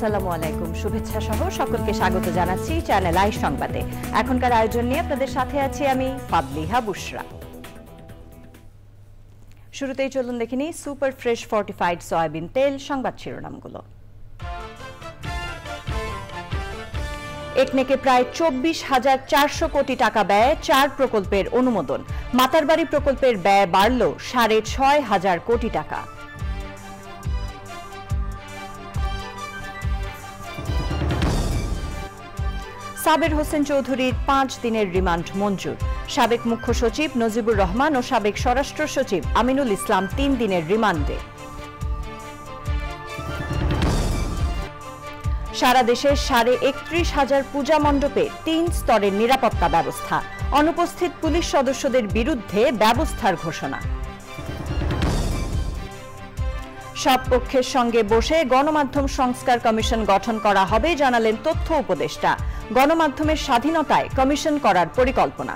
আসসালামু আলাইকুম, শুভেচ্ছা সহ সকলকে স্বাগত জানাচ্ছি চ্যানেল আই সংবাদে। এখনকার আয়োজন নিয়ে আপনাদের সাথে আছি আমি ফাদলিহা বুশরা। শুরুতেই চলুন দেখে নিই সুপার ফ্রেশ ফর্টিফাইড সয়াবিন তেল সংবাদ শিরোনামগুলো। একনেকে প্রায় 24,400 কোটি টাকা ব্যয়ে 4 প্রকল্পের অনুমোদন। মাতারবাড়ি প্রকল্পের ব্যয় বাড়ল 6,500 কোটি টাকা। সাবের হোসেন চৌধুরীর 5 দিনের রিমান্ড মঞ্জুর। সাবেক মুখ্য সচিব নজিবুর রহমান ও সাবেক স্বরাষ্ট্র সচিব আমিনুল ইসলাম 3 দিনের রিমান্ডে। সারা দেশে 31,500 পূজা মণ্ডপে 3 স্তরের নিরাপত্তা ব্যবস্থা। অনুপস্থিত পুলিশ সদস্যদের বিরুদ্ধে ব্যবস্থার ঘোষণা। সব পক্ষের সঙ্গে বসে গণমাধ্যম সংস্কার কমিশন গঠন করা হবে জানালেন তথ্য উপদেষ্টা। গণমাধ্যমের স্বাধীনতায় কমিশন করার পরিকল্পনা।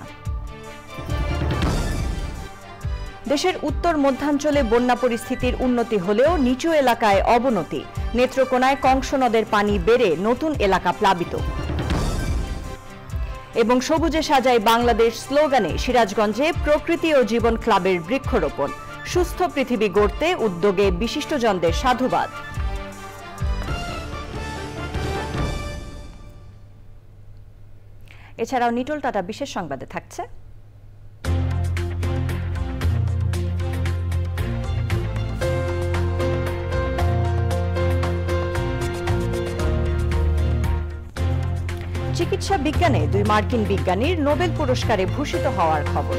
দেশের উত্তর মধ্যাঞ্চলে বন্যা পরিস্থিতির উন্নতি হলেও নিচু এলাকায় অবনতি। নেত্রকোনায় কংস নদের পানি বেড়ে নতুন এলাকা প্লাবিত। এবং সবুজে সাজায় বাংলাদেশ স্লোগানে সিরাজগঞ্জে প্রকৃতি ও জীবন ক্লাবের বৃক্ষরোপণ। সুস্থ পৃথিবী গড়তে উদ্যোগে বিশিষ্টজনদের সাধুবাদ। এছাড়াও নিটোল টাটা বিশেষ সংবাদে থাকছে চিকিৎসা বিজ্ঞানে 2 মার্কিন বিজ্ঞানীর নোবেল পুরস্কারে ভূষিত হওয়ার খবর।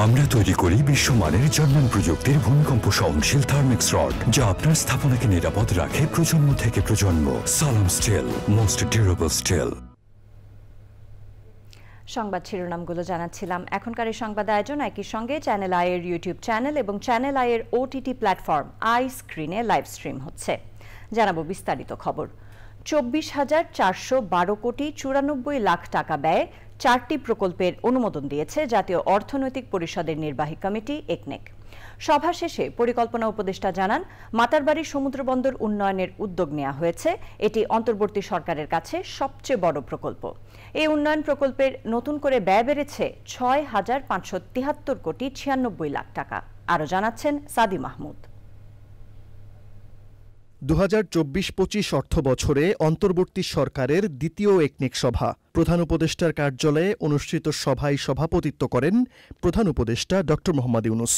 আমরা তৈরি করি বিশ্বমানের জার্মান প্রযুক্তির ভূমিকম্প সহনশীল থার্মিক্স রড, যা আপনার স্থাপনাকে নিরাপদ রাখে প্রজন্ম থেকে প্রজন্ম। সালাম স্টিল, মোস্ট ডিউরেবল স্টিল। সংবাদ শিরোনামগুলো জানাচ্ছিলাম। এখনকার এই সংবাদ আয়োজন একই সঙ্গে চ্যানেল আই এর ইউটিউব চ্যানেল এবং চ্যানেল আই এর ওটিটি প্ল্যাটফর্ম আই স্ক্রিনে লাইভ স্ট্রিম হচ্ছে। জানাবো বিস্তারিত খবর। 24,412 কোটি 94 লাখ টাকা ব্যয়ে 4টি প্রকল্পের অনুমোদন দিয়েছে জাতীয় অর্থনৈতিক পরিষদের নির্বাহী কমিটি একনেক। সভা শেষে পরিকল্পনা উপদেষ্টা জানান, মাতারবাড়ি সমুদ্রবন্দর উন্নয়নের উদ্যোগ নেওয়া হয়েছে। এটি অন্তর্বর্তী সরকারের কাছে সবচেয়ে বড় প্রকল্প। এই উন্নয়ন প্রকল্পের নতুন করে ব্যয় বেড়েছে 6,573 কোটি 96 লাখ টাকা। আরও জানাচ্ছেন সাদি মাহমুদ। 2024-25 অর্থ বছরে অন্তর্বর্তী সরকারের দ্বিতীয় একনেক সভা। প্রধান উপদেষ্টার কার্যালয়ে অনুষ্ঠিত সভায় সভাপতিত্ব করেন প্রধান উপদেষ্টা ড. মোহাম্মদ ইউনূস।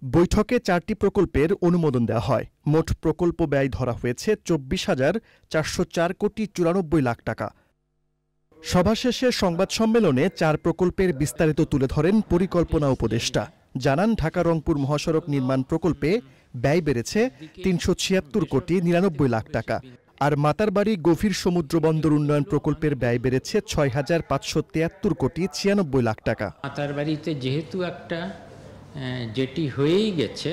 বৈঠকে 4টি প্রকল্পের অনুমোদন দেওয়া হয়। মোট প্রকল্প ব্যয় ধরা হয়েছে 24,404 কোটি 94 লাখ টাকা। সভা শেষে সংবাদ সম্মেলনে 4 প্রকল্পের বিস্তারিত তুলে ধরেন পরিকল্পনা উপদেষ্টা। জানান, ঢাকা রংপুর মহাসড়ক নির্মাণ প্রকল্পে ব্যয় বেড়েছে 376 কোটি 99 লাখ টাকা। আর মাতারবাড়ি গভীর সমুদ্র বন্দর উন্নয়ন প্রকল্পের ব্যয় বেড়েছে 6,573 কোটি 96 লাখ টাকা। মাতারবাড়িতে যেহেতু একটা যেটি হয়েই গেছে,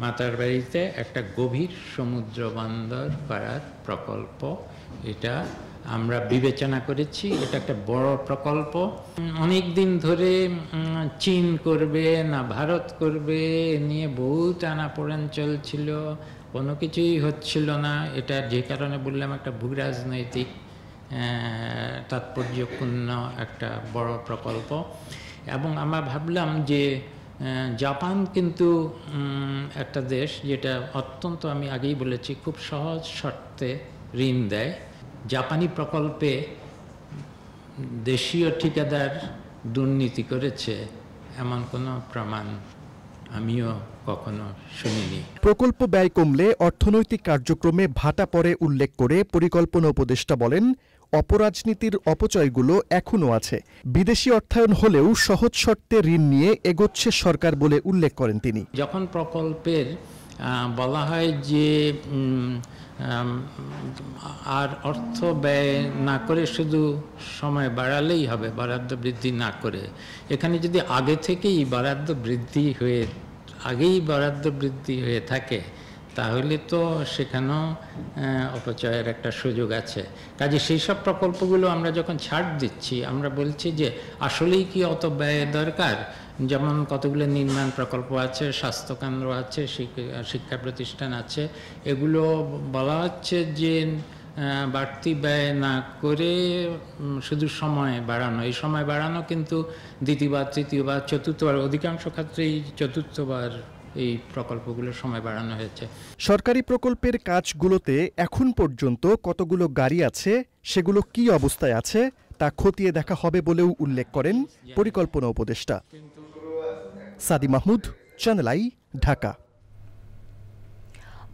মাতারবাড়িতে একটা গভীর সমুদ্র বন্দর করার প্রকল্প, এটা আমরা বিবেচনা করেছি। এটা একটা বড় প্রকল্প। অনেক দিন ধরে চীন করবে না ভারত করবে নিয়ে বহু টানাপোড়েন চলছিল, কোনো কিছুই হচ্ছিল না। এটা যে কারণে বললাম, একটা ভূরাজনৈতিক তাৎপর্যপূর্ণ একটা বড় প্রকল্প। এবং আমরা ভাবলাম যে জাপান কিন্তু একটা দেশ যেটা অত্যন্ত, আমি আগেই বলেছি, খুব সহজ শর্তে ঋণ দেয়। জাপানি প্রকল্পে দেশীয় ঠিকাদার দুর্নীতি করেছে এমন কোনো প্রমাণ আমিও কখনো শুনিনি। প্রকল্প ব্যয় কমলে অর্থনৈতিক কার্যক্রমে ভাটা পড়ে উল্লেখ করে পরিকল্পনা উপদেষ্টা বলেন, অপরাজনীতির অপচয়গুলো এখনও আছে। বিদেশি অর্থায়ন হলেও সহজ শর্তে ঋণ নিয়ে এগোচ্ছে সরকার বলে উল্লেখ করেন তিনি। যখন প্রকল্পের বলা হয় যে আর অর্থ ব্যয় না করে শুধু সময় বাড়ালেই হবে, বরাদ্দ বৃদ্ধি না করে, এখানে যদি আগে থেকেই বরাদ্দ বৃদ্ধি হয়ে থাকে, তাহলে তো সেখানেও অপচয়ের একটা সুযোগ আছে। কাজে সেই সব প্রকল্পগুলো আমরা যখন ছাড় দিচ্ছি, আমরা বলছি যে আসলেই কি অত ব্যয় দরকার, যেমন কতগুলো নির্মাণ প্রকল্প আছে, স্বাস্থ্যকেন্দ্র আছে, শিক্ষা প্রতিষ্ঠান আছে। এগুলো বলা হচ্ছে যে বাড়তি ব্যয় না করে শুধু সময় বাড়ানো। এই সময় বাড়ানো কিন্তু দ্বিতীয়বার, তৃতীয়বার, চতুর্থবার, অধিকাংশ ক্ষেত্রেই চতুর্থবার এই প্রকল্পগুলোর সময় বাড়ানো হয়েছে। সরকারি প্রকল্পের কাজগুলোতে এখন পর্যন্ত কতগুলো গাড়ি আছে, সেগুলো কি অবস্থায় আছে তা খতিয়ে দেখা হবে বলেও উল্লেখ করেন পরিকল্পনা উপদেষ্টা। Sadi Mahmud, channel I, Dhaka.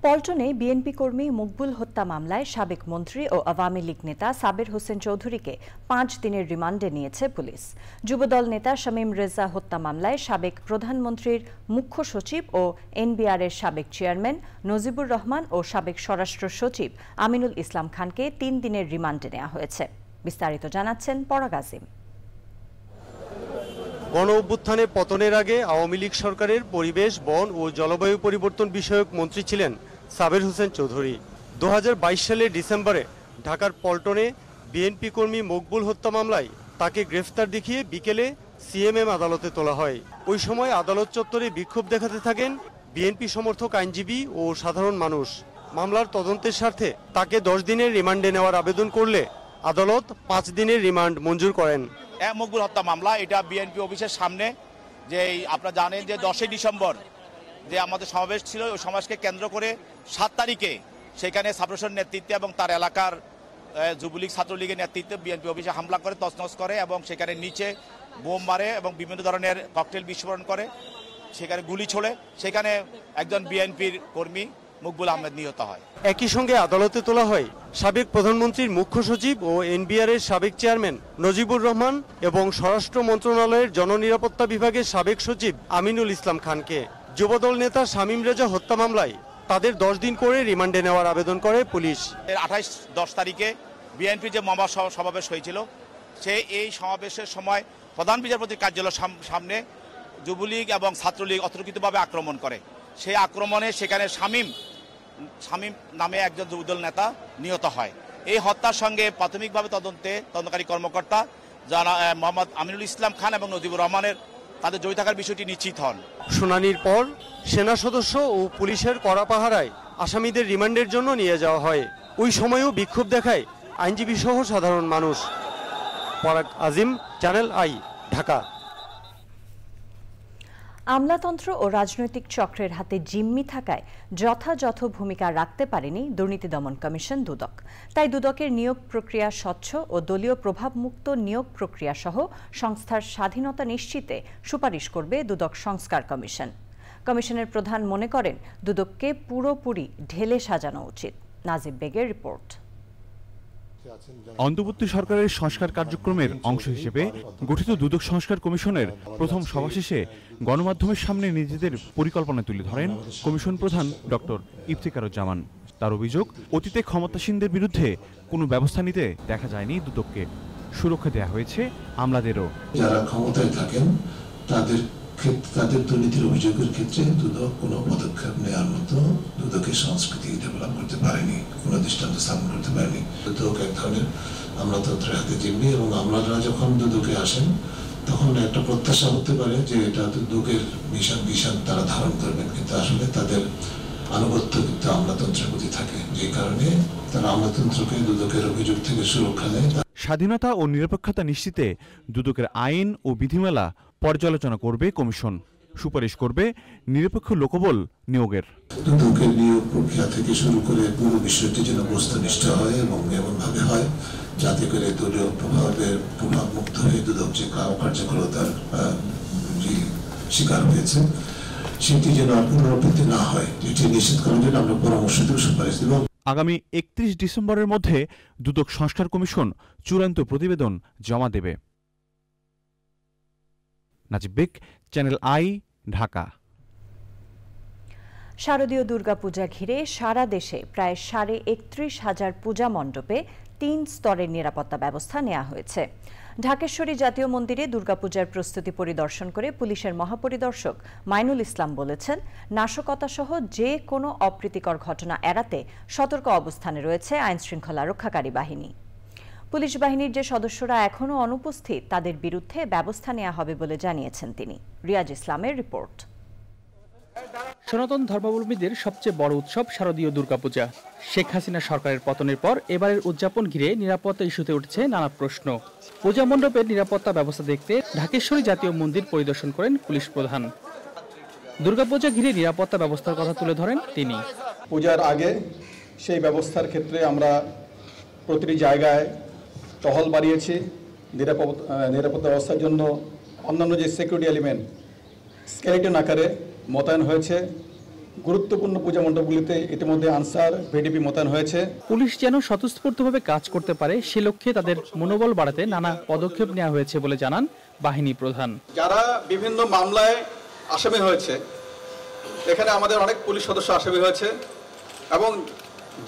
পল্টনে বিএনপি কর্মী মকবুল হত্যা মামলায় সাবেক মন্ত্রী ও আওয়ামী লীগ নেতা সাবের হোসেন চৌধুরীকে 5 দিনের রিমান্ডে নিয়েছে পুলিশ। যুবদল নেতা শামীম রেজা হত্যা মামলায় সাবেক প্রধানমন্ত্রীর মুখ্য সচিব ও এনবিআরের সাবেক চেয়ারম্যান নজিবুর রহমান ও সাবেক স্বরাষ্ট্র সচিব আমিনুল ইসলাম খানকে 3 দিনের রিমান্ডে নেওয়া হয়েছে। বিস্তারিত জানাচ্ছেন পরাগ আজিম। গণ অভ্যুত্থানে পতনের আগে আওয়ামী লীগ সরকারের পরিবেশ, বন ও জলবায়ু পরিবর্তন বিষয়ক মন্ত্রী ছিলেন সাবের হোসেন চৌধুরী। 2022 সালের ডিসেম্বরে ঢাকার পল্টনে বিএনপি কর্মী মকবুল হত্যা মামলায় তাকে গ্রেফতার দেখিয়ে বিকেলে সিএমএম আদালতে তোলা হয়। ওই সময় আদালত চত্বরে বিক্ষোভ দেখাতে থাকেন বিএনপি সমর্থক আইনজীবী ও সাধারণ মানুষ। মামলার তদন্তের স্বার্থে তাকে 10 দিনের রিমান্ডে নেওয়ার আবেদন করলে আদালত 5 দিনের রিমান্ড মঞ্জুর করেন। মকবুল হত্যা মামলা, এটা বিএনপি অফিসের সামনে, যে আপনারা জানেন যে 10 ডিসেম্বর যে আমাদের সমাবেশ ছিল, ওই সমাবেশকে কেন্দ্র করে 7 তারিখে সেখানে সাবরেশন নেতৃত্বে এবং তার এলাকার যুবলীগ ছাত্রলীগের নেতৃত্বে বিএনপি অফিসে হামলা করে, তছনছ করে এবং সেখানে নিচে বোম মারে এবং বিভিন্ন ধরনের ককটেল বিস্ফোরণ করে, সেখানে গুলি ছোড়ে। সেখানে একজন বিএনপির কর্মী মকবুল আহমেদ নিহত হয়। একই সঙ্গে আদালতে তোলা হয় সাবেক প্রধানমন্ত্রীর মুখ্য সচিব ও এনবিআরের সাবেক চেয়ারম্যান নজিবুর রহমান এবং স্বরাষ্ট্র মন্ত্রণালয়ের জননিরাপত্তা বিভাগের সাবেক সচিব আমিনুল ইসলাম খানকে। যুবদল নেতা শামীম রেজা হত্যা মামলায় তাদের 10 দিন করে রিমান্ডে নেওয়ার আবেদন করে পুলিশ। 10 তারিখে বিএনপি যে সমাবেশ হয়েছিল, এই সমাবেশের সময় প্রধান বিচারপতির কার্যালয়ের সামনে যুবলীগ এবং ছাত্রলীগ অতর্কিতভাবে আক্রমণ করে। সেই আক্রমণে সেখানে শামীম নামে একজন যুবদল নেতা নিহত হয়। এই হত্যার সঙ্গে প্রাথমিকভাবে তদন্তকারী কর্মকর্তা যারা মোহাম্মদ আমিনুল ইসলাম খান এবং নজিবুর রহমানের তাদের জড়িত থাকার বিষয়টি নিশ্চিত হন। শুনানির পর সেনা সদস্য ও পুলিশের কড়া পাহারায় আসামিদের রিমান্ডের জন্য নিয়ে যাওয়া হয়। ওই সময়ও বিক্ষোভ দেখায় আইনজীবী সহ সাধারণ মানুষ। পরাগ আজিম, চ্যানেল আই, ঢাকা। আমলাতন্ত্র ও রাজনৈতিক চক্রের হাতে জিম্মি থাকায় যথাযথ ভূমিকা রাখতে পারেনি দুর্নীতি দমন কমিশন দুদক। তাই দুদকের নিয়োগ প্রক্রিয়া স্বচ্ছ ও দলীয় প্রভাবমুক্ত নিয়োগ প্রক্রিয়া সহ সংস্থার স্বাধীনতা নিশ্চিতে সুপারিশ করবে দুদক সংস্কার কমিশন। কমিশনের প্রধান মনে করেন দুদককে পুরোপুরি ঢেলে সাজানো উচিত। নাজিব বেগের রিপোর্ট। অন্তর্বর্তী সরকারের সংস্কার কার্যক্রমের অংশ হিসেবে গঠিত দুদক সংস্কার কমিশনের প্রথম সভা শেষে গণমাধ্যমের সামনে নিজেদের পরিকল্পনা তুলে ধরেন কমিশন প্রধান ডক্টর ইফতিকারুজ্জামান। তার অভিযোগ, অতীতে ক্ষমতাসীনদের বিরুদ্ধে কোনো ব্যবস্থা নিতে দেখা যায়নি দুদককে, সুরক্ষা দেওয়া হয়েছে আমলাদেরও। যারা ক্ষমতায় থাকেন তাদের দুর্নীতির অভিযোগের ক্ষেত্রে দুদক কোনো পদক্ষেপ নেওয়ার মতো দুদকের সংস্কৃতি ডেভেলপ করতে পারেনি, কোনো দৃষ্টান্ত স্থাপন করতে পারেনি। দুদক এক ধরনের আমলাতন্ত্রের হাতে জিম্মি এবং আমলারা যখন দুদকে আসেন তখন একটা প্রত্যাশা হতে পারে যে এটা দুদকের মিশন তারা ধারণ করবেন, কিন্তু আসলে তাদের আনুগত্য কিন্তু আমলাতন্ত্রের প্রতি থাকে, যে কারণে তারা আমলাতন্ত্রকে দুদকের অভিযোগ থেকে সুরক্ষা দেয়। স্বাধীনতা ও নিরপেক্ষতা নিশ্চিতে দুদকের আইন ও বিধিমালা পর্যালোচনা করবে কমিশন, সুপারিশ করবে নিরপেক্ষ লোকবল নিয়োগের। দুদকের নিয়োগ প্রক্রিয়া থেকে শুরু করে পুরো বিষয়টি যেন বস্তুনিষ্ঠ হয় এবং এমনভাবে হয় যাতে করে দলীয় প্রভাব মুক্ত হয়ে দুদক যে কার্যকরতার শিকার হয়েছে সেটি যেন পুনরাবৃত্তি না হয়, এটি নিশ্চিত করার জন্য আমরা পরামর্শ দেব, সুপারিশ দেব। আগামী 31 ডিসেম্বরের মধ্যে দুদক সংস্কার কমিশন চূড়ান্ত প্রতিবেদন জমা দেবে। নাজিব বেগ, চ্যানেল আই, ঢাকা। শারদীয় দুর্গাপূজা ঘিরে সারা দেশে প্রায় 31,500 পূজা মণ্ডপে 3 স্তরের নিরাপত্তা ব্যবস্থা নেওয়া হয়েছে। ঢাকেশ্বরী জাতীয় মন্দিরে দুর্গাপূজার প্রস্তুতি পরিদর্শন করে পুলিশের মহাপরিদর্শক মাইনুল ইসলাম বলেছেন, নাশকতা সহ যে কোনো অপ্রীতিকর ঘটনা এড়াতে সতর্ক অবস্থানে রয়েছে আইনশৃঙ্খলা রক্ষাকারী বাহিনী। পুলিশ বাহিনীর যে সদস্যরা এখনও অনুপস্থিত তাদের বিরুদ্ধে ব্যবস্থা নেওয়া হবে বলে জানিয়েছেন তিনি। রিয়াজ ইসলামের রিপোর্ট। সনাতন ধর্মাবলম্বীদের সবচেয়ে বড় উৎসব শারদীয় দুর্গাপূজা। শেখ হাসিনা সরকারের পতনের পর এবারের উদযাপন ঘিরে নিরাপত্তা ইস্যুতে উঠছে নানা প্রশ্ন। পূজা মণ্ডপের নিরাপত্তা ব্যবস্থা দেখতে ঢাকেশ্বরী জাতীয় মন্দির পরিদর্শন করেন পুলিশ প্রধান। দুর্গাপূজা ঘিরে নিরাপত্তা ব্যবস্থার কথা তুলে ধরেন তিনি। পূজার আগে সেই ব্যবস্থার ক্ষেত্রে আমরা প্রতিটি জায়গায় টহল বাড়িয়েছি। নিরাপত্তা ব্যবস্থার জন্য অন্যান্য যে সিকিউরিটি এলিমেন্ট স্কেলেটন আকারে মোতায়েন হয়েছে। গুরুত্বপূর্ণ পূজা মণ্ডপগুলিতে ইতিমধ্যে আনসার ভিডিপি মোতায়েন হয়েছে। পুলিশ যেন স্বতঃস্ফূর্তভাবে কাজ করতে পারে সে লক্ষ্যে তাদের মনোবল বাড়াতে নানা পদক্ষেপ নেওয়া হয়েছে বলে জানান বাহিনী প্রধান। যারা বিভিন্ন মামলায় আসামি হয়েছে, এখানে আমাদের অনেক পুলিশ সদস্য আসামি হয়েছে এবং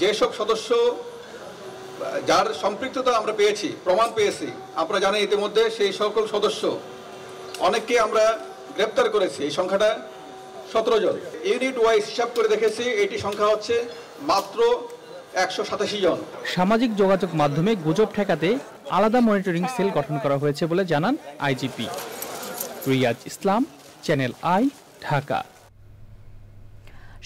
যেসব সদস্য যার সম্পৃক্ততা আমরা পেয়েছি, প্রমাণ পেয়েছি, আপনারা জানেন ইতিমধ্যে সেই সকল সদস্য অনেককে আমরা গ্রেপ্তার করেছি। এই সংখ্যাটা 17 জন। ইউনিট ওয়াইজ হিসাব করে দেখেছি এটি সংখ্যা হচ্ছে মাত্র 187 জন। সামাজিক যোগাযোগ মাধ্যমে গুজব ঠেকাতে আলাদা মনিটরিং সেল গঠন করা হয়েছে বলে জানান IGP. Riaz Islam, channel I, Dhaka.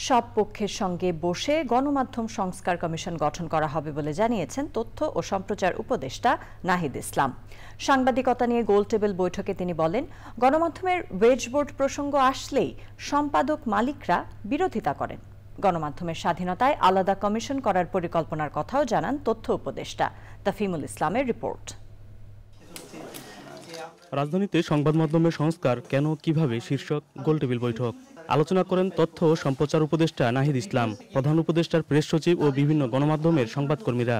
সব পক্ষের সঙ্গে বসে গণমাধ্যম সংস্কার কমিশন গঠন করা হবে বলে জানিয়েছেন তথ্য ও সম্প্রচার উপদেষ্টা নাহিদ ইসলাম। সাংবাদিকতা নিয়ে গোলটেবিল বৈঠকে তিনি বলেন, গণমাধ্যমের ওয়েজ বোর্ড প্রসঙ্গ আসলেই সম্পাদক মালিকরা বিরোধিতা করেন। গণমাধ্যমের স্বাধীনতায় আলাদা কমিশন করার পরিকল্পনার কথাও জানান তথ্য উপদেষ্টা। তাফিমুল ইসলামের রিপোর্ট। রাজধানীতে সংবাদ মাধ্যমের সংস্কার কেন কিভাবে শীর্ষক গোলটেবিল বৈঠক। আলোচনা করেন তথ্য ও সম্প্রচার উপদেষ্টা নাহিদ ইসলাম, প্রধান উপদেষ্টার প্রেস সচিব ও বিভিন্ন গণমাধ্যমের সংবাদকর্মীরা।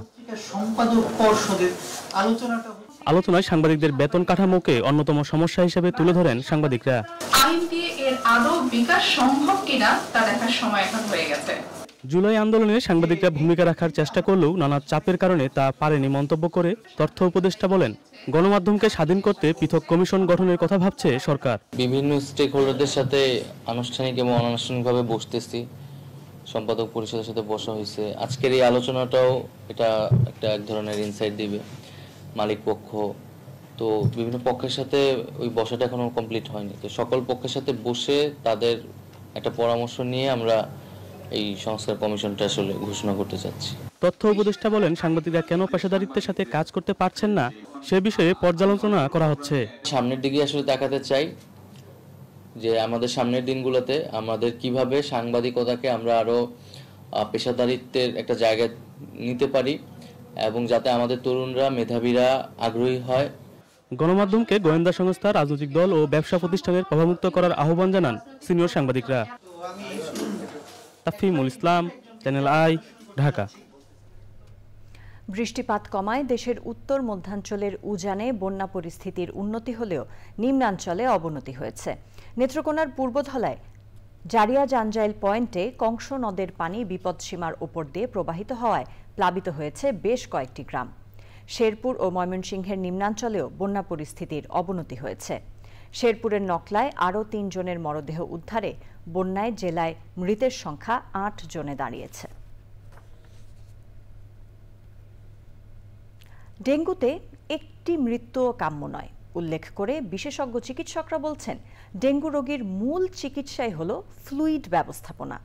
আলোচনায় সাংবাদিকদের বেতন কাঠামোকে অন্যতম সমস্যা হিসেবে তুলে ধরেন সাংবাদিকরা। আইন দিয়ে এর আদৌ বিকাশ সম্ভব কিনা তা দেখার সময় এখন হয়ে গেছে। জুলাই আন্দোলনে সাংবাদিকরা ভূমিকা রাখার চেষ্টা করলেও নানা চাপের কারণে তা পারেনি মন্তব্য করে তথ্য উপদেষ্টা বলেন, গণমাধ্যমকে স্বাধীন করতে পৃথক কমিশন গঠনের কথা ভাবছে সরকার। বিভিন্ন স্টেক হোল্ডারদের সাথে আনুষ্ঠানিক এবং অনানুষ্ঠানিকভাবে বসতেছি, সম্পাদক পরিষদের সাথে বসা হয়েছে। আজকের এই আলোচনাটাও এটা এক ধরনের ইনসাইট দিবে মালিক পক্ষ। তো বিভিন্ন পক্ষের সাথে ওই বসাটা এখনো কমপ্লিট হয়নি। তো সকল পক্ষের সাথে বসে তাদের একটা পরামর্শ নিয়ে আমরা এই সংস্কার কমিশনটা আসলে ঘোষণা করতে চাচ্ছি। তথ্য উপদেষ্টা বলেন, সাংবাদিকরা কেন পেশাদারিত্বের সাথে কাজ করতে পারছেন না সে বিষয়ে পর্যালোচনা করা হচ্ছে। সামনের দিকে আসলে দেখাতে চাই যে আমাদের সামনের দিনগুলোতে আমাদের কিভাবে সাংবাদিকতাকে আমরা আরো পেশাদারিত্বের একটা জায়গায় নিতে পারি এবং যাতে আমাদের তরুণরা, মেধাবীরা আগ্রহী হয়। গণমাধ্যমকে গোয়েন্দা সংস্থা, রাজনৈতিক দল ও ব্যবসা প্রতিষ্ঠানের প্রভাবমুক্ত করার আহ্বান জানান সিনিয়র সাংবাদিকরা। তাফিমুল ইসলাম, চ্যানেল আই, ঢাকা। বৃষ্টিপাত কমায় দেশের উত্তর মধ্যাঞ্চলের উজানে বন্যা পরিস্থিতির উন্নতি হলেও নিম্নাঞ্চলে অবনতি হয়েছে। নেত্রকোনার পূর্বধলায় জারিয়া জাঞ্জাইল পয়েন্টে কংস নদের পানি বিপদসীমার ওপর দিয়ে প্রবাহিত হওয়ায় প্লাবিত হয়েছে বেশ কয়েকটি গ্রাম। শেরপুর ও ময়মনসিংহের নিম্নাঞ্চলেও বন্যা পরিস্থিতির অবনতি হয়েছে। শেরপুরের নকলায় আরও 3 জনের মরদেহ উদ্ধারে বন্যায় জেলায় মৃতের সংখ্যা 8 জনে দাঁড়িয়েছে। ডেঙ্গুতে একটি মৃত্যুও কাম্য নয় উল্লেখ করে বিশেষজ্ঞ চিকিৎসকরা বলছেন, ডেঙ্গু রোগীর মূল চিকিৎসাই হল ফ্লুইড ব্যবস্থাপনা।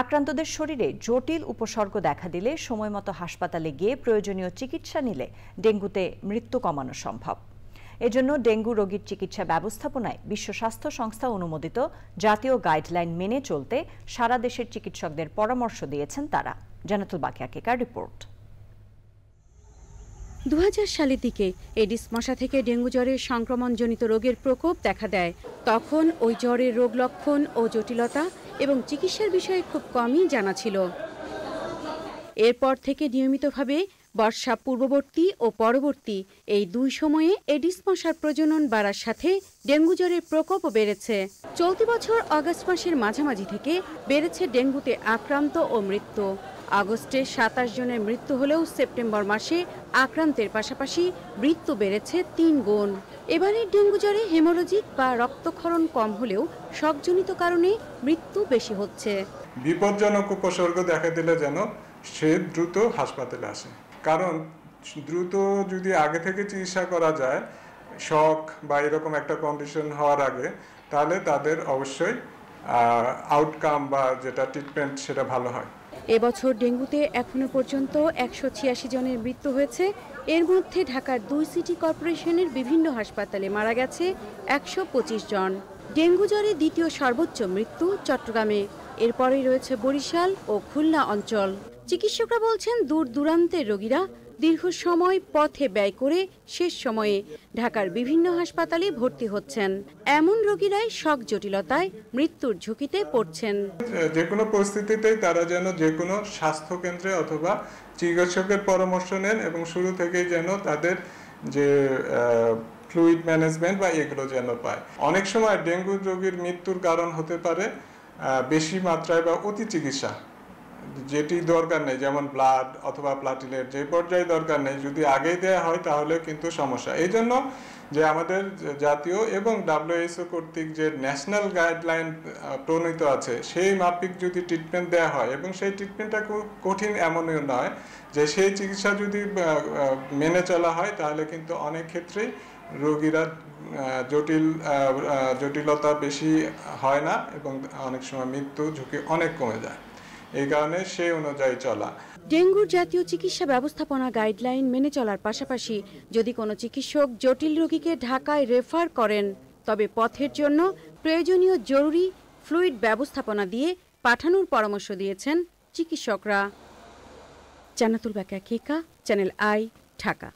আক্রান্তদের শরীরে জটিল উপসর্গ দেখা দিলে সময়মতো হাসপাতালে গিয়ে প্রয়োজনীয় চিকিৎসা নিলে ডেঙ্গুতে মৃত্যু কমানো সম্ভব। এজন্য ডেঙ্গু রোগীর চিকিৎসা ব্যবস্থাপনায় বিশ্ব স্বাস্থ্য সংস্থা অনুমোদিত জাতীয় গাইডলাইন মেনে চলতে সারা দেশের চিকিৎসকদের পরামর্শ দিয়েছেন তারা। জানাতুল বাকি আকিকার রিপোর্ট। 2000 সালের দিকে এডিস মশা থেকে ডেঙ্গু জ্বরের সংক্রমণজনিত রোগের প্রকোপ দেখা দেয়। তখন ওই জ্বরের রোগ লক্ষণ ও জটিলতা এবং চিকিৎসার বিষয়ে খুব কমই জানা ছিল। এরপর থেকে নিয়মিতভাবে বর্ষা পূর্ববর্তী ও পরবর্তী এই 2 সময়ে এডিস মশার প্রজনন বাড়ার সাথে ডেঙ্গু জ্বরের প্রকোপও বেড়েছে। চলতি বছর আগস্ট মাসের মাঝামাঝি থেকে বেড়েছে ডেঙ্গুতে আক্রান্ত ও মৃত্যু। আগস্টে 27 জনের মৃত্যু হলেও সেপ্টেম্বর মাসে আক্রান্তের পাশাপাশি মৃত্যু বেড়েছে 3 গুণ। এবারে ডেঙ্গু জ্বরে হেমোরোজিক বা রক্তক্ষরণ কম হলেও শকজনিত কারণে মৃত্যু বেশি হচ্ছে। বিপজ্জনক উপসর্গ দেখা দিলে যেন সে দ্রুত হাসপাতালে আসে, কারণ দ্রুত যদি আগে থেকে চিকিৎসা করা যায়, শক বা এরকম একটা কন্ডিশন হওয়ার আগে, তাহলে তাদের অবশ্যই আউটকাম বা যেটা ট্রিটমেন্ট সেটা ভালো হয়। এবছর ডেঙ্গুতে এখনো পর্যন্ত 186 জনের মৃত্যু হয়েছে। এর মধ্যে ঢাকার 2 সিটি কর্পোরেশনের বিভিন্ন হাসপাতালে মারা গেছে 125 জন। ডেঙ্গু জ্বরে দ্বিতীয় সর্বোচ্চ মৃত্যু চট্টগ্রামে, এরপরেই রয়েছে বরিশাল ও খুলনা অঞ্চল। চিকিৎসকরা বলছেন দূর দূরান্তের রোগীরা দীর্ঘ সময় পথে ব্যয় করে শেষ সময়ে ঢাকার বিভিন্ন হাসপাতালে ভর্তি হচ্ছেন। এমন রোগীরাই শক জটিলতায় মৃত্যুর ঝুঁকিতে পড়ছেন। যে কোনো পরিস্থিতিতেই তারা যেন যে কোনো স্বাস্থ্য কেন্দ্রে অথবা চিকিৎসকের পরামর্শ নেন এবং শুরু থেকেই যেন তাদের যে ফ্লুইড ম্যানেজমেন্ট বা এগুলো যেন পায়। অনেক সময় ডেঙ্গু রোগীর মৃত্যুর কারণ হতে পারে বেশি মাত্রায় বা অতি চিকিৎসা, যেটি দরকার নেই, যেমন ব্লাড অথবা প্লাটিলেট যে পর্যায়ে দরকার নেই, যদি আগেই দেওয়া হয় তাহলে কিন্তু সমস্যা। এই জন্য যে আমাদের জাতীয় এবং WHO কর্তৃক যে ন্যাশনাল গাইডলাইন প্রণীত আছে, সেই মাফিক যদি ট্রিটমেন্ট দেওয়া হয় এবং সেই ট্রিটমেন্টটা খুব কঠিন এমনও নয়, যে সেই চিকিৎসা যদি মেনে চলা হয় তাহলে কিন্তু অনেক ক্ষেত্রেই রোগীরা জটিলতা বেশি হয় না এবং অনেক সময় মৃত্যু ঝুঁকি অনেক কমে যায়। এই কারণে সেই অনুযায়ী চলা। ডেঙ্গুর জাতীয় চিকিৎসা ব্যবস্থাপনা গাইডলাইন মেনে চলার পাশাপাশি যদি কোনো চিকিৎসক জটিল রোগীকে ঢাকায় রেফার করেন, তবে পথের জন্য প্রয়োজনীয় জরুরি ফ্লুইড ব্যবস্থাপনা দিয়ে পাঠানোর পরামর্শ দিয়েছেন চিকিৎসকরা। জান্নাতুল বাকা কেকা, চ্যানেল আই, ঢাকা।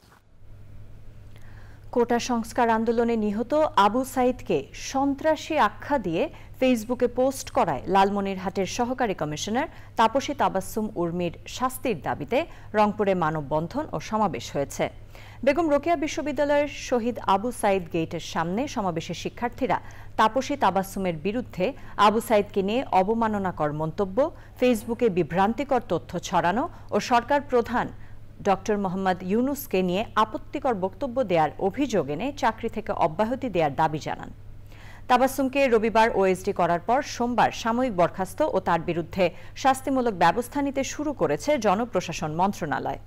কোটা সংস্কার আন্দোলনে নিহত আবু সাইদকে সন্ত্রাসী আখ্যা দিয়ে ফেসবুকে পোস্ট করায় লালমনিরহাটের সহকারী কমিশনার তাপসী তাবাসসুম উর্মির শাস্তির দাবিতে রংপুরে মানববন্ধন ও সমাবেশ হয়েছে। বেগম রোকেয়া বিশ্ববিদ্যালয়ের শহীদ আবু সাইদ গেটের সামনে সমাবেশের শিক্ষার্থীরা তাপসী তাবাসসুমের বিরুদ্ধে আবু সাইদকে নিয়ে অবমাননাকর মন্তব্য, ফেসবুকে বিভ্রান্তিকর তথ্য ছড়ানো ও সরকার প্রধান ডক্টর মোহাম্মদ ইউনুসকে নিয়ে আপত্তিকর বক্তব্য দেওয়ার অভিযোগ এনে চাকরি থেকে অব্যাহতি দেওয়ার দাবি জানান। তাবাসসুমকে রবিবার ওএসডি করার পর সোমবার সাময়িক বরখাস্ত ও তার বিরুদ্ধে শাস্তিমূলক ব্যবস্থা নিতে শুরু করেছে জনপ্রশাসন মন্ত্রণালয়।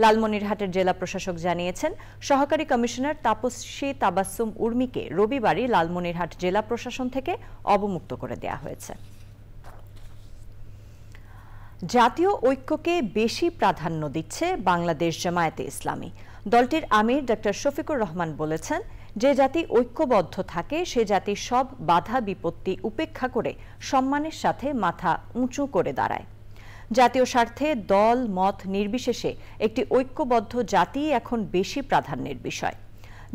লালমনিরহাটের জেলা প্রশাসক জানিয়েছেন, সহকারী কমিশনার তাপসী তাবাসসুম উর্মিকে রবিবারই লালমনিরহাট জেলা প্রশাসন থেকে অবমুক্ত করে দেওয়া হয়েছে। জাতীয় ঐক্যকে বেশি প্রাধান্য দিচ্ছে বাংলাদেশ জামায়াতে ইসলামী। দলটির আমির ডক্টর শফিকুর রহমান বলেছেন, যে জাতি ঐক্যবদ্ধ থাকে সে জাতি সব বাধা বিপত্তি উপেক্ষা করে সম্মানের সাথে মাথা উঁচু করে দাঁড়ায়। জাতীয় স্বার্থে দল মত নির্বিশেষে একটি ঐক্যবদ্ধ জাতি এখন বেশি প্রাধান্যের বিষয়।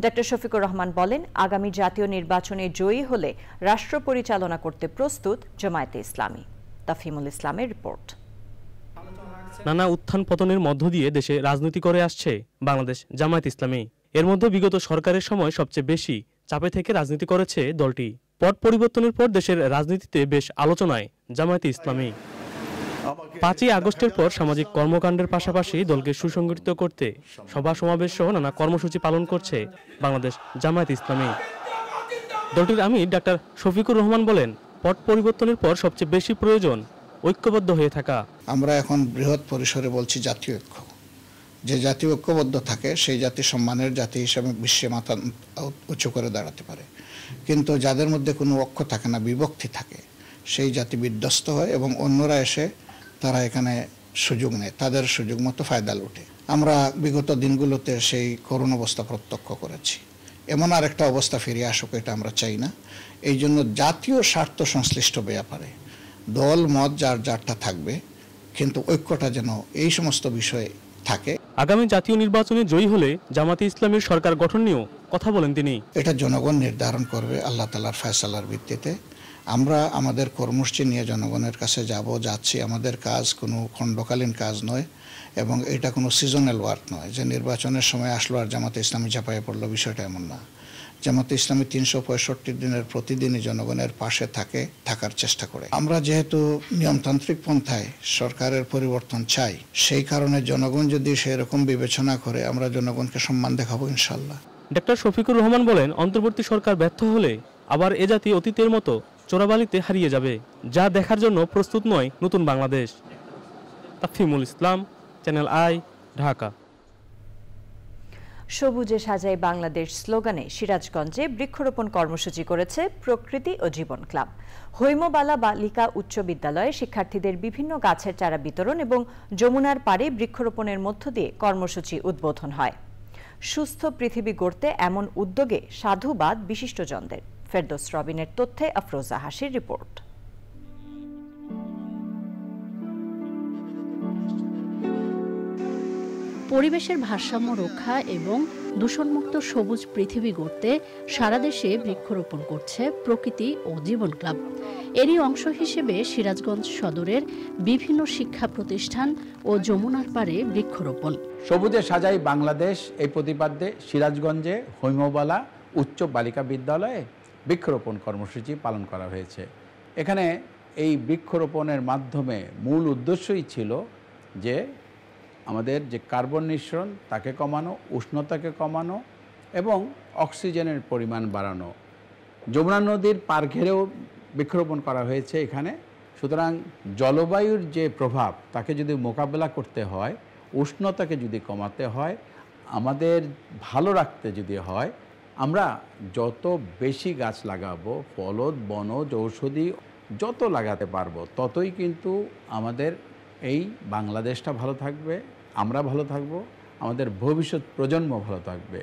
ডক্টর শফিকুর রহমান বলেন, আগামী জাতীয় নির্বাচনে জয়ী হলে রাষ্ট্র পরিচালনা করতে প্রস্তুত জামায়াতে ইসলামী। তাফহিমুল ইসলামের রিপোর্ট। নানা উত্থান পতনের মধ্য দিয়ে দেশে রাজনীতি করে আসছে বাংলাদেশ জামায়াত ইসলামী। এর মধ্যে বিগত সরকারের সময় সবচেয়ে বেশি চাপে থেকে রাজনীতি করেছে দলটি। পট পরিবর্তনের পর দেশের রাজনীতিতে বেশ আলোচনায় জামায়াতে ইসলামী। 5ই আগস্টের পর সামাজিক কর্মকাণ্ডের পাশাপাশি দলকে সুসংগঠিত করতে সভা সমাবেশ সহ নানা কর্মসূচি পালন করছে বাংলাদেশ জামায়াত ইসলামী। দলটির আমির ডাক্তার শফিকুর রহমান বলেন, পট পরিবর্তনের পর সবচেয়ে বেশি প্রয়োজন ঐক্যবদ্ধ হয়ে থাকা। আমরা এখন বৃহৎ পরিসরে বলছি জাতীয় ঐক্য। যে জাতি ঐক্যবদ্ধ থাকে সেই জাতি সম্মানের জাতি হিসাবে বিশ্বে মাথা উঁচু করে দাঁড়াতে পারে। কিন্তু যাদের মধ্যে কোনো ঐক্য থাকে না, বিভক্তি থাকে, সেই জাতি বিধ্বস্ত হয় এবং অন্যরা এসে তারা এখানে সুযোগ নেয়, তাদের সুযোগ মতো ফায়দা লুটে। আমরা বিগত দিনগুলোতে সেই করুণ অবস্থা প্রত্যক্ষ করেছি। এমন আর একটা অবস্থা ফিরে আসুক, এটা আমরা চাই না। এই জন্য জাতীয় স্বার্থ সংশ্লিষ্ট ব্যাপারে দল মত যার যারটা থাকবে, কিন্তু ঐক্যটা যেন এই সমস্ত বিষয়ে থাকে। আগামী জাতীয় নির্বাচনে জয়ী হলে জামায়াতে ইসলামীর সরকার গঠন নিয়েও কথা বলেন তিনি। এটা জনগণ নির্ধারণ করবে আল্লাহ তাআলার ফয়সালার ভিত্তিতে। আমরা আমাদের কর্মসূচি নিয়ে জনগণের কাছে যাচ্ছি। আমাদের কাজ কোনো খণ্ডকালীন কাজ নয় এবং এটা কোনো সিজনাল ওয়ার্ক নয় যে নির্বাচনের সময় আসলো আর জামায়াতে ইসলামী ঝাঁপায়ে পড়লো, বিষয়টা এমন না। জামায়াতে ইসলামী 365 দিনের প্রতিদিনই জনগণের পাশে থাকার চেষ্টা করে। আমরা যেহেতু নিয়মতান্ত্রিক পন্থায় সরকারের পরিবর্তন চাই, সেই কারণে জনগণ যদি সেরকম বিবেচনা করে আমরা জনগণকে সম্মান দেখাবো ইনশাল্লাহ। ডক্টর শফিকুর রহমান বলেন, অন্তর্বর্তী সরকার ব্যর্থ হলে আবার এ জাতি অতীতের মতো চোরাবালিতে হারিয়ে যাবে, যা দেখার জন্য প্রস্তুত নয় নতুন বাংলাদেশ। তাফহিমুল ইসলাম, চ্যানেল আই, ঢাকা। সবুজে সাজাই বাংলাদেশ স্লোগানে সিরাজগঞ্জে বৃক্ষরোপণ কর্মসূচি করেছে প্রকৃতি ও জীবন ক্লাব। হৈমবালা বালিকা উচ্চ বিদ্যালয়ে শিক্ষার্থীদের বিভিন্ন গাছের চারা বিতরণ এবং যমুনার পাড়ে বৃক্ষরোপণের মধ্য দিয়ে কর্মসূচি উদ্বোধন হয়। সুস্থ পৃথিবী গড়তে এমন উদ্যোগে সাধুবাদ বিশিষ্টজনদের। ফেরদৌস রবিনের তথ্যে আফরোজা হাসির রিপোর্ট। পরিবেশের ভারসাম্য রক্ষা এবং দূষণমুক্ত সবুজ পৃথিবী গড়তে সারা দেশে বৃক্ষরোপণ করছে প্রকৃতি ও জীবন ক্লাব। এরই অংশ হিসেবে সিরাজগঞ্জ সদরের বিভিন্ন শিক্ষা প্রতিষ্ঠান ও যমুনার পাড়ে বৃক্ষরোপণ। সবুজে সাজাই বাংলাদেশ এই প্রতিপাদ্যে সিরাজগঞ্জে হৈমবালা উচ্চ বালিকা বিদ্যালয়ে বৃক্ষরোপণ কর্মসূচি পালন করা হয়েছে। এখানে এই বৃক্ষরোপণের মাধ্যমে মূল উদ্দেশ্যই ছিল যে আমাদের যে কার্বন নিঃসরণ তাকে কমানো, উষ্ণতাকে কমানো এবং অক্সিজেনের পরিমাণ বাড়ানো। যমুনা নদীর পার ঘেরেও বৃক্ষরোপণ করা হয়েছে এখানে। সুতরাং জলবায়ুর যে প্রভাব তাকে যদি মোকাবেলা করতে হয়, উষ্ণতাকে যদি কমাতে হয়, আমাদের ভালো রাখতে যদি হয়, আমরা যত বেশি গাছ লাগাবো, ফলদ, বনজ, ঔষধি যত লাগাতে পারবো, ততই কিন্তু আমাদের এই বাংলাদেশটা ভালো থাকবে, আমরা ভালো থাকবো, আমাদের ভবিষ্যৎ প্রজন্ম ভালো থাকবে।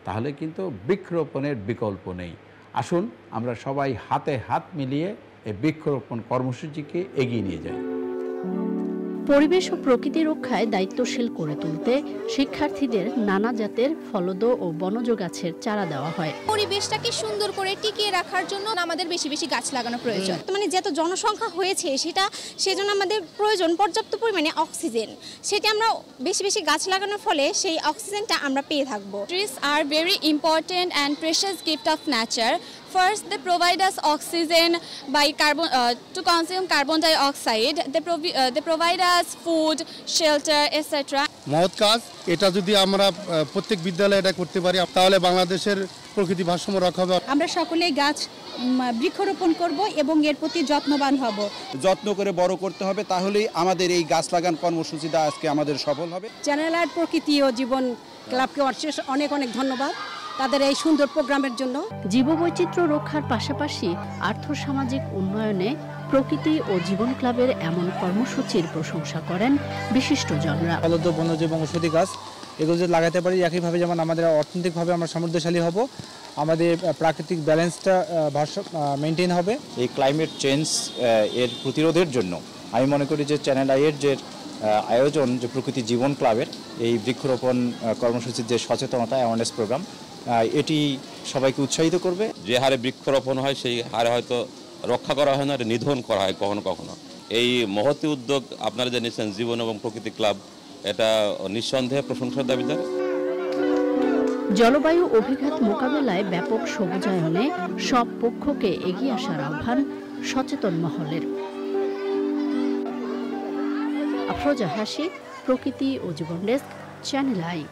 তাহলে কিন্তু বৃক্ষরোপণের বিকল্প নেই। আসুন আমরা সবাই হাতে হাত মিলিয়ে এই বৃক্ষরোপণ কর্মসূচিকে এগিয়ে নিয়ে যাই। পরিবেশ ও প্রকৃতি রক্ষায় দায়িত্বশীল করে তুলতে শিক্ষার্থীদের নানা জাতের ফলদ ও বনজ গাছের চারা দেওয়া হয়। পরিবেশটাকে সুন্দর করে টিকিয়ে রাখার জন্য আমাদের বেশি বেশি গাছ লাগানো প্রয়োজন। মানে যত জনসংখ্যা হয়েছে সেজন্য আমাদের প্রয়োজন পর্যাপ্ত পরিমাণে অক্সিজেন। সেটা আমরা বেশি বেশি গাছ লাগানোর ফলে সেই অক্সিজেনটা আমরা পেয়ে থাকবো। Trees are very important and precious gift of nature. First, they provide us oxygen by to consume carbon dioxide. They provide us food, shelter, etc. মহৎ কাজ। এটা যদি আমরা প্রত্যেক বিদ্যালয়ে এটা করতে পারি তাহলে বাংলাদেশের প্রকৃতি ভারসাম্য রক্ষা হবে। আমরা সকলেই গাছ বৃক্ষরোপণ করব এবং এর প্রতি যত্নবান হব। যত্ন করে বড় করতে হবে, তাহলেই আমাদের এই গাছ লাগান কর্মসূচিটা আজকে আমাদের সফল হবে। চ্যানেল আই প্রকৃতি ও জীবন ক্লাবকে অনেক অনেক ধন্যবাদ তাদের এই সুন্দর প্রোগ্রামের জন্য। জীববৈচিত্র্য রক্ষার পাশাপাশি আর্থসামাজিক উন্নয়নে প্রকৃতি ও জীবন ক্লাবের এমন কর্মসূচির প্রশংসা করেন বিশিষ্টজনরা। ফলদ, বনজ এবং ঔষধি গাছ এগুলো যদি লাগাতে পারি, একইভাবে যেমন আমাদের অর্থনৈতিকভাবে আমরা সমৃদ্ধশালী হব, আমাদের প্রাকৃতিক ব্যালেন্সটা মেনটেন হবে। এই ক্লাইমেট চেঞ্জ এর প্রতিরোধের জন্য আমি মনে করি যে চ্যানেল আইয়ের যে আয়োজন, যে প্রকৃতি জীবন ক্লাবের এই বৃক্ষরোপণ কর্মসূচির যে সচেতনতা অ্যাওয়ারনেস প্রোগ্রাম, এটি সবাইকে উৎসাহিত করবে। যে হারে বৃক্ষরোপণ হয় সেই হারে হয়তো রক্ষা করা হয় না, নিধন করা হয় কখনো কখনো। এই মহতী উদ্যোগ আপনারা যে নিচ্ছেন জীবন এবং প্রকৃতি ক্লাব, এটা নিঃসন্দেহে প্রশংসার দাবিদার। জলবায়ু অভিঘাত মোকাবেলায় ব্যাপক সবুজায়নে সব পক্ষকে এগিয়ে আসার আহ্বান সচেতন মহলের। আফরোজা হাসি, প্রকৃতি ও জীবন ডেস্ক, চ্যানেল আই।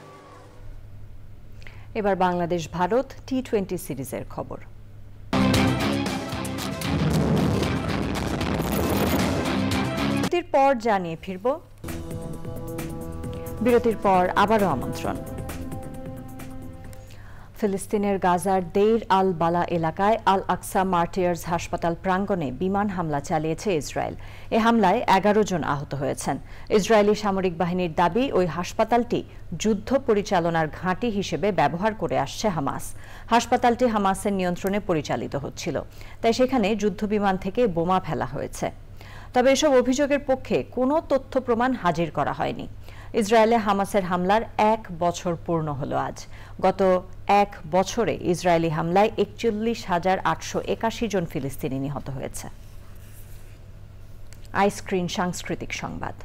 এবার বাংলাদেশ ভারত টি-20 সিরিজের খবর। বিরতির পর জানিয়ে ফিরব। বিরতির পর আবারও আমন্ত্রণ। ফিলিস্তিনের গাজার দেইর আল বালা এলাকায় আল আকসা মার্টিয়ার্স হাসপাতাল প্রাঙ্গণে বিমান হামলা চালিয়েছে ইসরায়েল। এ হামলায় 11 জন আহত হয়েছেন। ইসরায়েলি সামরিক বাহিনীর দাবি, ওই হাসপাতালটি যুদ্ধ পরিচালনার ঘাঁটি হিসেবে ব্যবহার করে আসছে হামাস। হাসপাতালটি হামাসের নিয়ন্ত্রণে পরিচালিত হচ্ছিল, তাই সেখানে যুদ্ধবিমান থেকে বোমা ফেলা হয়েছে। তবে এসব অভিযোগের পক্ষে কোনো তথ্য প্রমাণ হাজির করা হয়নি। ইসরায়েলে হামাসের হামলার 1 বছর পূর্ণ হলো আজ। গত 1 বছরে ইসরায়েলি হামলায় 41,881 জন ফিলিস্তিনি নিহত হয়েছে। আইস্ক্রিন সাংস্কৃতিক সংবাদ।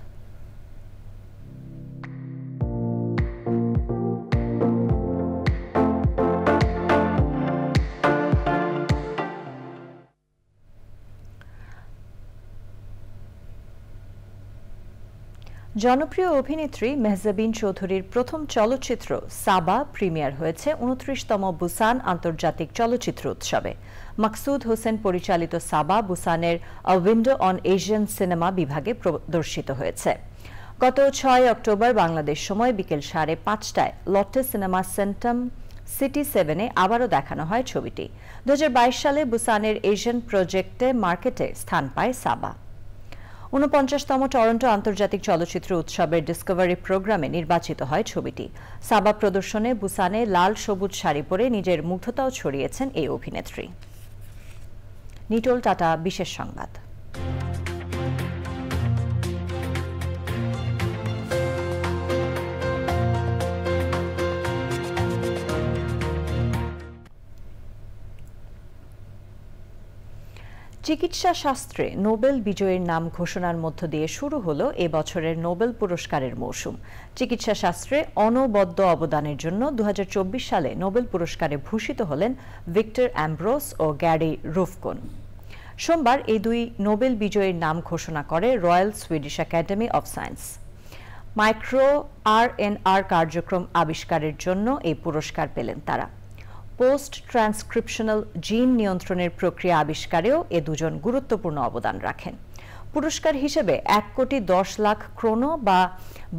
জনপ্রিয় অভিনেত্রী মেহজাবিন চৌধুরীর প্রথম চলচ্চিত্র সাবা প্রিমিয়ার হয়েছে 29তম বুসান আন্তর্জাতিক চলচ্চিত্র উৎসবে। মাকসুদ হোসেন পরিচালিত সাবা বুসানের আ উইন্ডো অন এশিয়ান সিনেমা বিভাগে প্রদর্শিত হয়েছে। গত 6 অক্টোবর বাংলাদেশ সময় বিকেল 5:30টায় লটে সিনেমা সেন্টাম সিটি 7-এ আবারও দেখানো হয় ছবিটি। 2022 সালে বুসানের এশিয়ান প্রজেক্টে মার্কেটে স্থান পায় সাবা। 49তম টরন্টো আন্তর্জাতিক চলচ্চিত্র উৎসবের ডিসকভারি প্রোগ্রামে নির্বাচিত হয় ছবিটি। সাবা প্রদর্শনে বুসানে লাল সবুজ শাড়ি পরে নিজের মুগ্ধতাও ছড়িয়েছেন এই অভিনেত্রী। নিটোল টাটা বিশেষ সংবাদ। চিকিৎসা শাস্ত্রে নোবেল বিজয়ীর নাম ঘোষণার মধ্য দিয়ে শুরু হলো এবছরের নোবেল পুরস্কারের মৌসুম। চিকিৎসা শাস্ত্রে অনবদ্য অবদানের জন্য 2024 সালে নোবেল পুরস্কারে ভূষিত হলেন ভিক্টর অ্যামব্রোস ও গ্যারি রুফকোন। সোমবার এই দুই নোবেল বিজয়ীর নাম ঘোষণা করে Royal Swedish Academy of Science. Micro RNA কার্যক্রম আবিষ্কারের জন্য এই পুরস্কার পেলেন তারা। পোস্ট ট্রান্সক্রিপশনাল জিন নিয়ন্ত্রণের প্রক্রিয়া আবিষ্কারেও এ দুজন গুরুত্বপূর্ণ অবদান রাখেন। পুরস্কার হিসেবে 1,10,00,000 ক্রোনো বা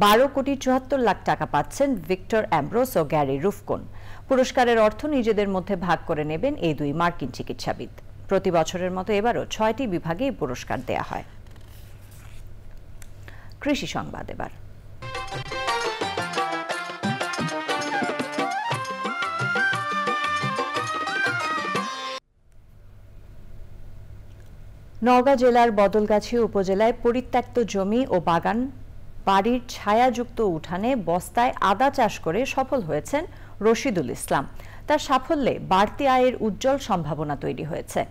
12,74,00,000 টাকা পাচ্ছেন ভিক্টর অ্যামব্রোস ও গ্যারি রুফকোন। পুরস্কারের অর্থ নিজেদের মধ্যে ভাগ করে নেবেন এই দুই মার্কিন চিকিৎসাবিদ। প্রতি বছরের মতো এবারও 6টি বিভাগে এই পুরস্কার দেয়া হয়। কৃষি সংবাদ এবার। নওগাঁ জেলার বদলগাছি উপজেলায় পরিত্যক্ত জমি ও বাগান বাড়ির ছায়াযুক্ত উঠানে বস্তায় আদা চাষ করে সফল হয়েছেন রশিদুল ইসলাম। তার সাফল্যে বাড়তি আয়ের উজ্জ্বল সম্ভাবনা তৈরি হয়েছে।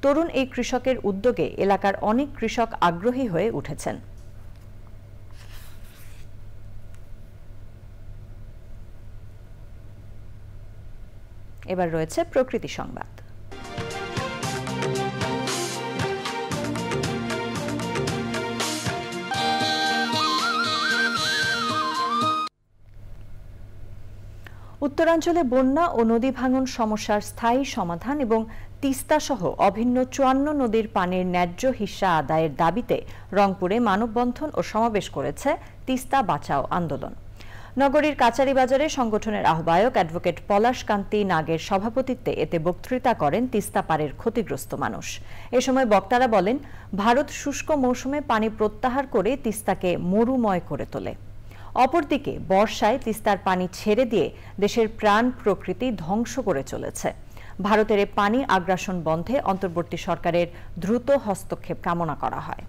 তরুণ এই কৃষকের উদ্যোগে এলাকার অনেক কৃষক আগ্রহী হয়ে উঠেছেন। এবার রয়েছে প্রকৃতি সংবাদ। উত্তরাঞ্চলে বন্যা ও নদী ভাঙন সমস্যার স্থায়ী সমাধান এবং তিস্তা সহ অভিন্ন 54 নদীর পানির ন্যায্য হিস্সা আদায়ের দাবিতে রংপুরে মানববন্ধন ও সমাবেশ করেছে তিস্তা বাঁচাও আন্দোলন। নগরীর কাচারীবাজারে সংগঠনের আহ্বায়ক অ্যাডভোকেট পলাশ কান্তি নাগের সভাপতিত্বে এতে বক্তৃতা করেন তিস্তা পাড়ের ক্ষতিগ্রস্ত মানুষ। এ সময় বক্তারা বলেন, ভারত শুষ্ক মৌসুমে পানি প্রত্যাহার করে তিস্তাকে মরুময় করে তোলে। অপরদিকে বর্ষায় তিস্তার পানি ছেড়ে দিয়ে দেশের প্রাণ প্রকৃতি ধ্বংস করে চলেছে। ভারতের এই পানি আগ্রাসন বন্ধে অন্তর্বর্তী সরকারের দ্রুত হস্তক্ষেপ কামনা করা হয়।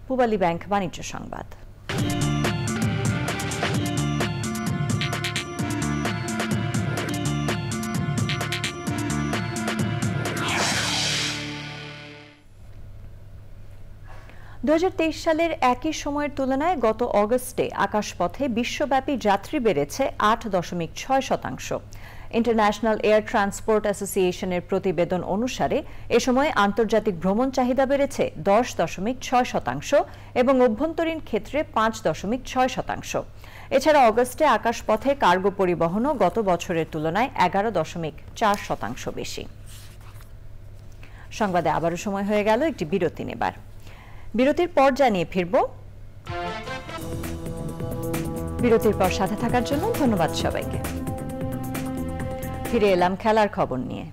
পূবালী ব্যাংক বাণিজ্য সংবাদ। সালের একই সময়ের তুলনায় গত অগস্টে আকাশপথে বিশ্বব্যাপী যাত্রী বেড়েছে 8.6%। ইন্টারন্যাশনাল এয়ার ট্রান্সপোর্ট অ্যাসোসিয়েশনের প্রতিবেদন অনুসারে এ সময় আন্তর্জাতিক ভ্রমণ চাহিদা বেড়েছে 10.6% এবং অভ্যন্তরীণ ক্ষেত্রে 5.6%। এছাড়া অগস্টে আকাশপথে কার্গো পরিবহনও গত বছরের তুলনায় 11.4% বেশি। সংবাদে আবারও সময় হয়ে গেল একটি বিরতি নেবার। বিরতির পর জানিয়ে ফিরব। বিরতির পর সাথে থাকার জন্য ধন্যবাদ সবাইকে। ফিরে এলাম খেলার খবর নিয়ে।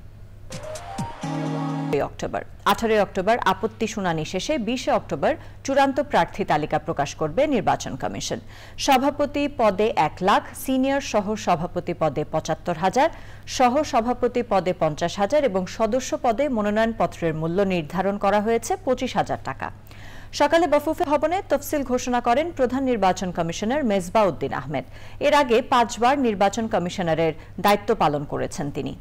18 অক্টোবর আপত্তি শুনানি শেষে 20 অক্টোবর চূড়ান্ত প্রার্থী তালিকা প্রকাশ করবে নির্বাচন কমিশন। সভাপতি পদে 1 লাখ, সিনিয়র সহ সভাপতি পদে 75,000, সহ সভাপতি পদে 50,000 এবং সদস্য পদে মনোনয়নপত্রের মূল্য নির্ধারণ করা হয়েছে 25,000 টাকা। সকালে বফুফে ভবনে তফসিল ঘোষণা করেন প্রধান নির্বাচন কমিশনার মেজবাহ উদ্দিন আহমেদ। এর আগে 5 বার নির্বাচন কমিশনারের দায়িত্ব পালন করেছেন তিনি।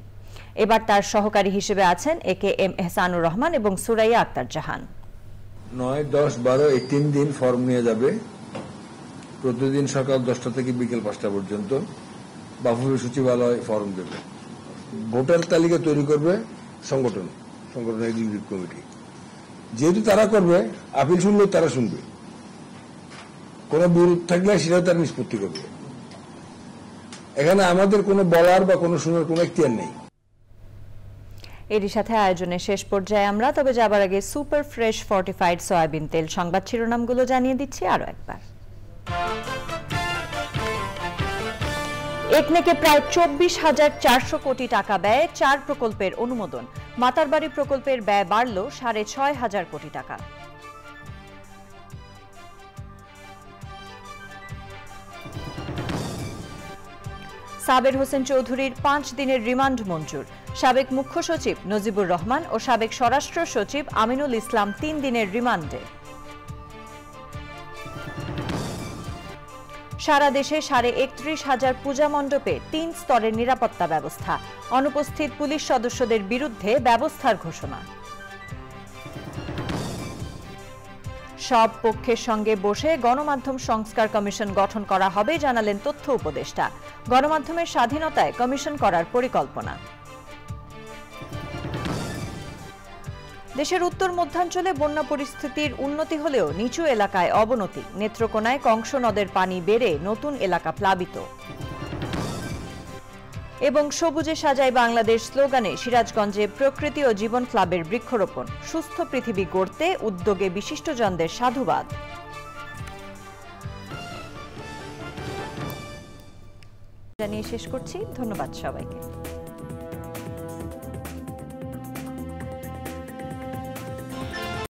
এবার তার সহকারী হিসেবে আছেন AKM এহসানুর রহমান এবং সুরাইয়া আক্তার জাহান। 9, 10, 12 এই 3 দিন ফর্ম নিয়ে যাবে। প্রতিদিন সকাল 10টা থেকে বিকেল 5টা পর্যন্ত বাফুফে সচিবালয় ফর্ম দেবে। ভোটার তালিকা তৈরি করবে সংগঠন এক্সিকিউটিভ কমিটি। যেহেতু তারা করবে, আপিল শুনলেও তারা শুনবে, কোনো বিরোধ থাকলে সেটাও তারা নিষ্পত্তি করবে। এখানে আমাদের কোনো বলার বা কোনো শোনার কোনো এখতিয়ার নেই। এরই সাথে আয়োজনের শেষ পর্যায়ে আমরা, তবে যাবার আগে সুপার ফ্রেশ ফর্টিফাইড সয়াবিন তেল সংবাদ শিরোনামগুলো জানিয়ে দিচ্ছি আরো একবার। একনেকে প্রায় 24,400 কোটি টাকা ব্যয়ে 4 প্রকল্পের অনুমোদন। মাতারবাড়ি প্রকল্পের ব্যয় বাড়ল 6,500 কোটি টাকা। সাবের হোসেন চৌধুরীর 5 দিনের রিমান্ড মঞ্জুর। সাবেক মুখ্য সচিব নজিবুর রহমান ও সাবেক স্বরাষ্ট্র সচিব আমিনুল ইসলাম 3 দিনের রিমান্ডে। সারা দেশে 31,500 পূজা মণ্ডপে 3 স্তরের নিরাপত্তা ব্যবস্থা। অনুপস্থিত পুলিশ সদস্যদের বিরুদ্ধে ব্যবস্থার ঘোষণা। সব পক্ষের সঙ্গে বসে গণমাধ্যম সংস্কার কমিশন গঠন করা হবে জানালেন তথ্য উপদেষ্টা। গণমাধ্যমের স্বাধীনতায় কমিশন করার পরিকল্পনা। দেশের উত্তর মধ্যাঞ্চলে বন্যা পরিস্থিতির উন্নতি হলেও নিচু এলাকায় অবনতি। নেত্রকোনায় কংস নদের পানি বেড়ে নতুন এলাকা প্লাবিত। এবং সবুজে সাজাই বাংলাদেশ স্লোগানে সিরাজগঞ্জে প্রকৃতি ও জীবন ক্লাবের বৃক্ষরোপণ। সুস্থ পৃথিবী গড়তে উদ্যোগে বিশিষ্টজনদের সাধুবাদ। জানিয়ে শেষ করছি। ধন্যবাদ সবাইকে।